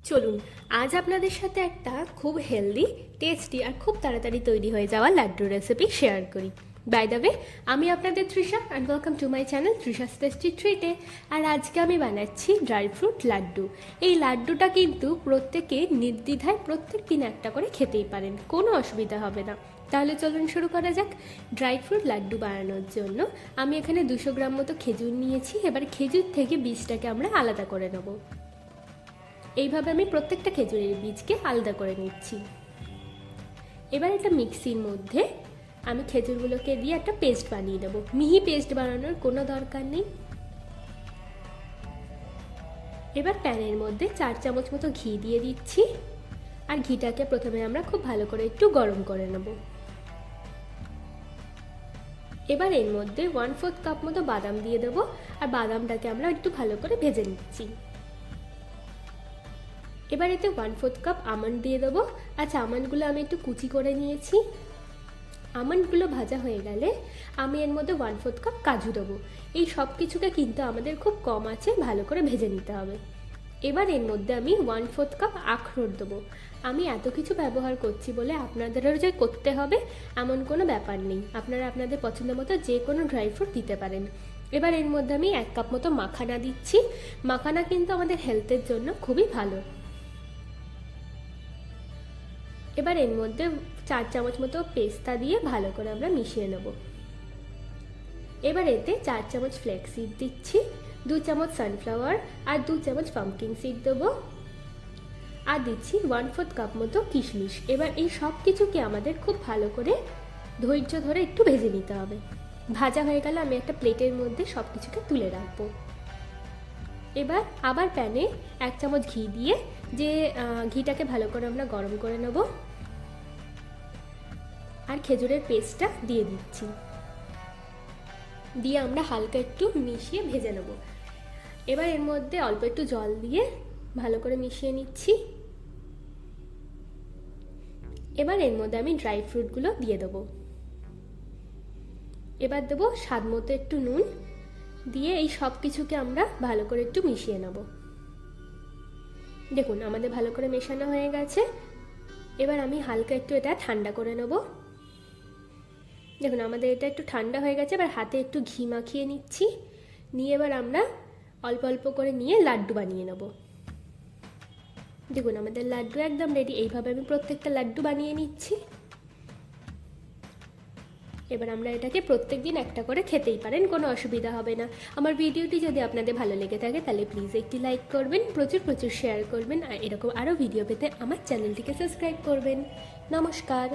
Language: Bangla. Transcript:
চলুন আজ আপনাদের সাথে একটা খুব হেলদি, টেস্টি আর খুব তাড়াতাড়ি তৈরি হয়ে যাওয়া লাড্ডুর রেসিপি শেয়ার করি। বাই দ্য ওয়ে, আমি আপনাদের Trisha and welcome to my channel Trisha's tasty ট্রিটে। আর আজকে আমি বানাচ্ছি ড্রাই ফ্রুট লাড্ডু। এই লাড্ডুটা কিন্তু প্রত্যেকে নির্দ্বিধায় প্রত্যেক দিন একটা করে খেতেই পারেন, কোনো অসুবিধা হবে না। তাহলে চলুন শুরু করা যাক। ড্রাই ফ্রুট লাড্ডু বানানোর জন্য আমি এখানে 200 গ্রাম মতো খেজুর নিয়েছি। এবার খেজুর থেকে বীজটাকে আমরা আলাদা করে নেব। এইভাবে আমি প্রত্যেকটা খেজুরের বীজকে আলাদা করে নিচ্ছি। এবার একটা মিক্সির মধ্যে আমি খেজুরগুলোকে দিয়ে একটা পেস্ট বানিয়ে দেবো। মিহি পেস্ট বানানোর কোনো দরকার নেই। এবার প্যানের মধ্যে 4 চামচ মতো ঘি দিয়ে দিচ্ছি। আর ঘিটাকে প্রথমে আমরা খুব ভালো করে একটু গরম করে নেব। এবার এর মধ্যে 1/4 কাপ মতো বাদাম দিয়ে দেবো। আর বাদামটাকে আমরা একটু ভালো করে ভেজে নিচ্ছি। এবার এতে 1/4 কাপ আমন্ড দিয়ে দেবো। আচ্ছা, আমন্ডগুলো আমি একটু কুচি করে নিয়েছি। আমন্ডগুলো ভাজা হয়ে গেলে আমি এর মধ্যে 1/4 কাপ কাজু দেবো। এই সব কিছুকে কিন্তু আমাদের খুব কম আছে ভালো করে ভেজে নিতে হবে। এবার এর মধ্যে আমি 1/4 কাপ আখরোট দেবো। আমি এত কিছু ব্যবহার করছি বলে আপনাদেরও যে করতে হবে এমন কোনো ব্যাপার নেই। আপনারা আপনাদের পছন্দ মতো যে কোনো ড্রাই ফ্রুট দিতে পারেন। এবার এর মধ্যে আমি 1 কাপ মতো মাখানা দিচ্ছি। মাখানা কিন্তু আমাদের হেলথের জন্য খুবই ভালো। এবার এর মধ্যে 4 চামচ মতো পেস্তা দিয়ে ভালো করে আমরা মিশিয়ে নেব। এবার এতে 4 চামচ ফ্লেক্স সিড দিচ্ছি, 2 চামচ সানফ্লাওয়ার আর 2 চামচ পাম্পকিন সিড দেবো। আর দিচ্ছি 1/4 কাপ মতো কিশমিশ। এবার এই সব কিছুকে আমাদের খুব ভালো করে ধৈর্য ধরে একটু ভেজে নিতে হবে। ভাজা হয়ে গেলে আমি একটা প্লেটের মধ্যে সব কিছুকে তুলে রাখবো। এবার আবার প্যানে 1 চামচ ঘি দিয়ে ঘিটাকে ভালো করে আমরা গরম করে নেব। আর খেজুরের পেস্টটা দিয়ে দিচ্ছি। দিয়ে আমরা হালকা একটু মিশিয়ে ভেজে নেব। এবার এর মধ্যে অল্প একটু জল দিয়ে ভালো করে মিশিয়ে নিচ্ছি। এবার এর মধ্যে আমি ড্রাই ফ্রুটগুলো দিয়ে দেবো। এবার দেবো স্বাদ মতো একটু নুন দিয়ে এই সব কিছুকে আমরা ভালো করে একটু মিশিয়ে নেব। দেখুন আমাদের ভালো করে মেশানো হয়ে গেছে। এবার আমি হালকা একটু এটা ঠান্ডা করে নেব। দেখুন আমাদের এটা একটু ঠান্ডা হয়ে গেছে। এবার হাতে একটু ঘি মাখিয়ে নিচ্ছি। নিয়ে এবার আমরা অল্প অল্প করে নিয়ে লাড্ডু বানিয়ে নেব। দেখুন আমাদের লাড্ডু একদম রেডি। এইভাবে আমি প্রত্যেকটা লাড্ডু বানিয়ে নিচ্ছি। এবার আমরা এটাকে প্রত্যেক দিন একটা করে খেতেই পারেন, কোনো অসুবিধা হবে না। আমার ভিডিওটি যদি আপনাদের ভালো লেগে থাকে তাহলে প্লিজ একটি লাইক করবেন, প্রচুর প্রচুর শেয়ার করবেন। আর এরকম আরও ভিডিও পেতে আমার চ্যানেলটিকে সাবস্ক্রাইব করবেন। নমস্কার।